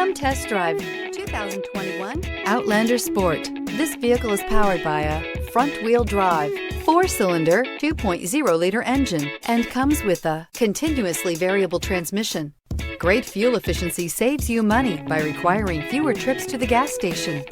Come test drive 2021 Outlander Sport. This vehicle is powered by a front-wheel drive, 4-cylinder, 2.0-liter engine, and comes with a continuously variable transmission. Great fuel efficiency saves you money by requiring fewer trips to the gas station.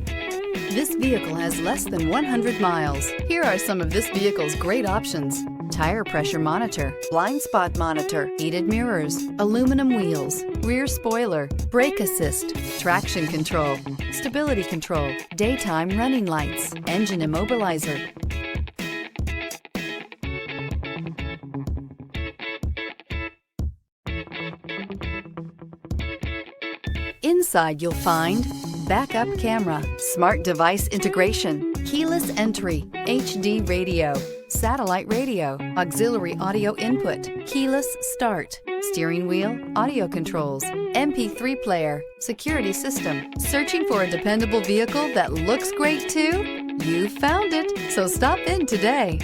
This vehicle has less than 100 miles. Here are some of this vehicle's great options: tire pressure monitor, blind spot monitor, heated mirrors, aluminum wheels, rear spoiler, brake assist, traction control, stability control, daytime running lights, engine immobilizer. Inside you'll find backup camera, smart device integration, keyless entry, HD radio, satellite radio, auxiliary audio input, keyless start, steering wheel audio controls, MP3 player, security system. Searching for a dependable vehicle that looks great too? You found it, so stop in today.